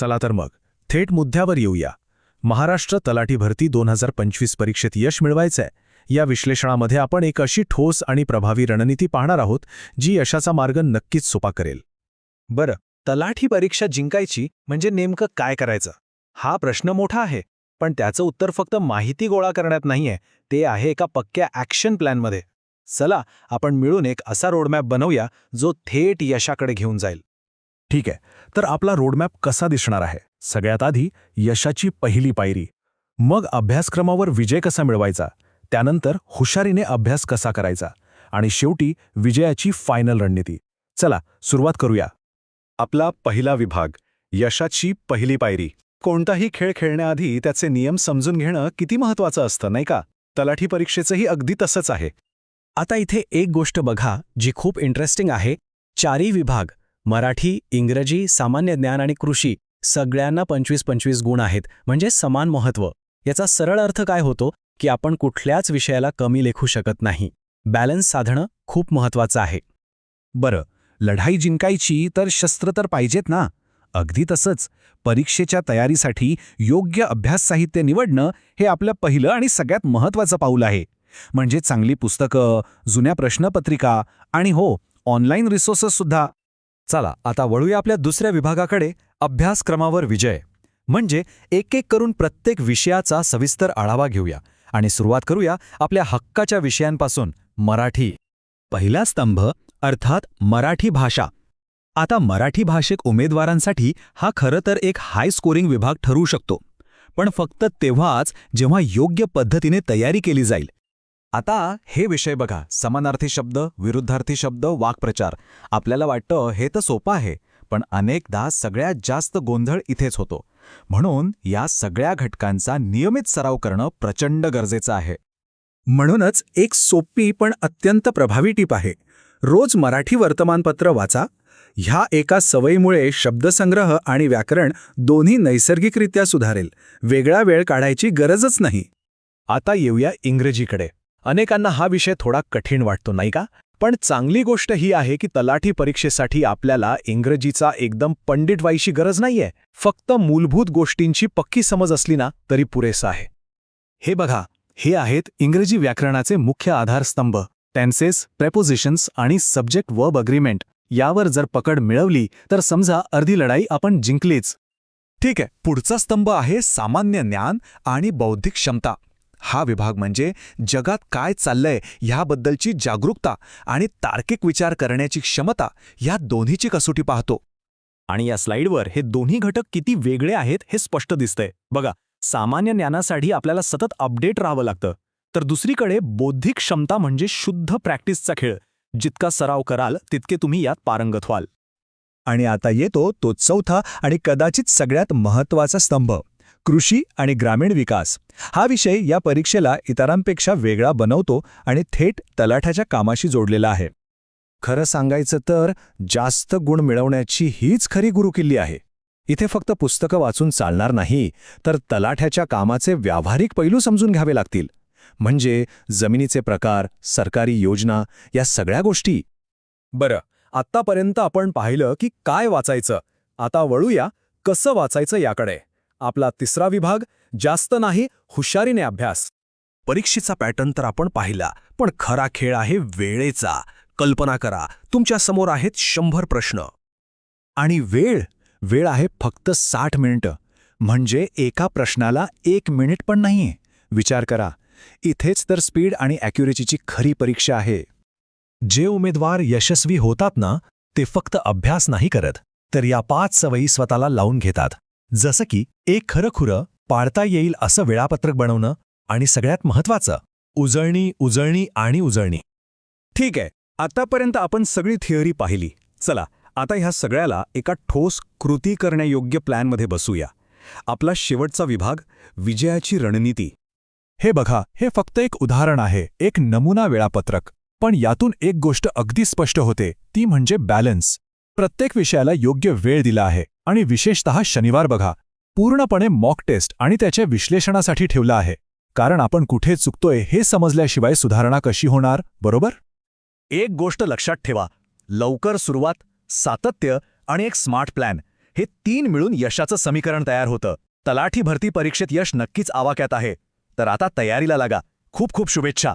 चला तर मग थेट मुद्द्यावर येऊया. महाराष्ट्र तलाठी भरती 2025 परीक्षेत यश मिळवायचंय. या विश्लेषणामध्ये आपण एक अशी ठोस आणि प्रभावी रणनीती पाहणार आहोत जी यशाचा मार्ग नक्कीच सोपा करेल. बरं, तलाठी परीक्षा जिंकायची म्हणजे नेमकं काय करायचं? हा प्रश्न मोठा आहे, पण त्याचं उत्तर फक्त माहिती गोळा करण्यात नाहीये, ते आहे एका पक्क्या ॲक्शन प्लॅनमध्ये. चला, आपण मिळून एक असा रोडमॅप बनवूया जो थेट यशाकडे घेऊन जाईल. ठीक आहे, तर आपला रोडमॅप कसा दिसणार आहे? सगळ्यात आधी यशाची पहिली पायरी, मग अभ्यासक्रमावर विजय कसा मिळवायचा, त्यानंतर हुशारीने अभ्यास कसा करायचा आणि शेवटी विजयाची फायनल रणनीती. चला सुरुवात करूया. आपला पहिला विभाग, यशाची पहिली पायरी. कोणताही खेळ खेळण्याआधी त्याचे नियम समजून घेणं किती महत्त्वाचं असतं, नाही का? तलाठी परीक्षेचंही अगदी तसंच आहे. आता इथे एक गोष्ट बघा जी खूप इंटरेस्टिंग आहे. चारही विभाग मराठी, इंग्रजी, सामान्य ज्ञान आणि कृषी सगळ्यांना 25-25 गुण आहेत, म्हणजे समान महत्त्व. याचा सरळ अर्थ काय होतो की आपण कुठल्याच विषयाला कमी लेखू शकत नाही. बॅलन्स साधणं खूप महत्त्वाचं आहे. बरं, लढाई जिंकायची तर शस्त्र तर पाहिजेत ना? अगदी तसंच परीक्षेच्या तयारीसाठी योग्य अभ्यास साहित्य निवडणं हे आपलं पहिलं आणि सगळ्यात महत्त्वाचं पाऊल आहे. म्हणजे चांगली पुस्तकं, जुन्या प्रश्नपत्रिका आणि हो, ऑनलाईन रिसोर्सेससुद्धा. चला आता वळूया आपल्या दुसऱ्या विभागाकडे, अभ्यासक्रमावर विजय. म्हणजे एक एक करून प्रत्येक विषयाचा सविस्तर आढावा घेऊया आणि सुरुवात करूया आपल्या हक्काच्या विषयांपासून, मराठी. पहिला स्तंभ अर्थात मराठी भाषा. आता मराठी भाषिक उमेदवारांसाठी हा खरं तर एक हाय स्कोरिंग विभाग ठरू शकतो, पण फक्त तेव्हाच जेव्हा योग्य पद्धतीने तयारी केली जाईल. आता हे विषय बघा, समानार्थी शब्द, विरुद्धार्थी शब्द, वाक्प्रचार. आपल्याला वाटतं हे तर सोपं आहे, पण अनेकदा सगळ्यात जास्त गोंधळ इथेच होतो. म्हणून या सगळ्या घटकांचा नियमित सराव करणं प्रचंड गरजेचं आहे. म्हणूनच एक सोपी पण अत्यंत प्रभावी टीप आहे. रोज मराठी वर्तमानपत्र वाचा. ह्या एका सवयीमुळे शब्दसंग्रह आणि व्याकरण दोन्ही नैसर्गिकरित्या सुधारेल. वेगळा वेळ काढायची गरजच नाही. आता येऊया इंग्रजीकडे. अनेकांना हा विषय थोडा कठीण वाटतो, नाही का? पण चांगली गोष्ट ही आहे की तलाठी परीक्षेसाठी आपल्याला इंग्रजीचा एकदम पंडित व्हायची गरज नाहीये. फक्त मूलभूत गोष्टींची पक्की समज असली ना तरी पुरेसं आहे. हे बघा, हे आहेत इंग्रजी व्याकरणाचे मुख्य आधारस्तंभ. टेन्सेस, प्रेपोजिशन्स आणि सब्जेक्ट वर्ब अग्रीमेंट. यावर जर पकड मिळवली तर समजा अर्धी लढाई आपण जिंकलीच. ठीक आहे, पुढचा स्तंभ आहे सामान्य ज्ञान आणि बौद्धिक क्षमता. हा विभाग म्हणजे जगात काय चाललंय ह्याबद्दलची जागरूकता आणि तार्किक विचार करण्याची क्षमता, या दोन्हीची कसोटी पाहतो. आणि या स्लाइडवर हे दोन्ही घटक किती वेगळे आहेत हे स्पष्ट दिसतंय. बघा, सामान्य ज्ञानासाठी आपल्याला सतत अपडेट राहावं लागतं, तर दुसरीकडे बौद्धिक क्षमता म्हणजे शुद्ध प्रॅक्टिसचा खेळ. जितका सराव कराल तितके तुम्ही यात पारंगत व्हाल. आणि आता येतो तो चौथा आणि कदाचित सगळ्यात महत्त्वाचा स्तंभ, कृषी आणि ग्रामीण विकास. हा विषय या परीक्षेला इतरांपेक्षा वेगळा बनवतो आणि थेट तलाठ्याच्या कामाशी जोडलेला आहे. खरं सांगायचं तर जास्त गुण मिळवण्याची हीच खरी गुरुकिल्ली आहे. इथे फक्त पुस्तकं वाचून चालणार नाही, तर तलाठ्याच्या कामाचे व्यावहारिक पैलू समजून घ्यावे लागतील. म्हणजे जमिनीचे प्रकार, सरकारी योजना, या सगळ्या गोष्टी. बरं, आत्तापर्यंत आपण पाहिलं की काय वाचायचं. आता वळूया कसं वाचायचं याकडे. आपला तिसरा विभाग, जास्त नाही, हुशारीने अभ्यास. परीक्षेचा पॅटर्न तर आपण पाहिला, पण खरा खेळ आहे वेळेचा. कल्पना करा, तुमच्या समोर आहेत 100 प्रश्न आणि वेळ आहे फक्त 60 मिनिटं. म्हणजे एका प्रश्नाला 1 मिनिट पण नाहीये. विचार करा, इथेच तर स्पीड आणि ॲक्युरेसीची खरी परीक्षा आहे. जे उमेदवार यशस्वी होतात ना, ते फक्त अभ्यास नाही करत, तर या 5 सवयी स्वतःला लावून घेतात. जसं की एक खरंखुरं पाळता येईल असं वेळापत्रक बनवणं, आणि सगळ्यात महत्त्वाचं, उजळणी आणि उजळणी. ठीक आहे, आतापर्यंत आपण सगळी थिअरी पाहिली. चला आता ह्या सगळ्याला एका ठोस कृती करण्यायोग्य प्लॅनमध्ये बसूया. आपला शेवटचा विभाग, विजयाची रणनीती. हे बघा, हे फक्त एक उदाहरण आहे, एक नमुना वेळापत्रक. पण यातून एक गोष्ट अगदी स्पष्ट होते, ती म्हणजे बॅलन्स. प्रत्येक विषयाला योग्य वेळ दिला आहे आणि विशेषतः शनिवार बघा, पूर्णपणे मॉक टेस्ट आणि त्याच्या विश्लेषणासाठी ठेवला आहे. कारण आपण कुठे चुकतोय हे समजल्याशिवाय सुधारणा कशी होणार, बरोबर? एक गोष्ट लक्षात ठेवा, लवकर सुरुवात, सातत्य आणि एक स्मार्ट प्लॅन हे 3 मिळून यशाचं समीकरण तयार होतं. तलाठी भरती परीक्षेत यश नक्कीच आवाक्यात आहे. तर आता तयारीला लागा. खूप खूप शुभेच्छा.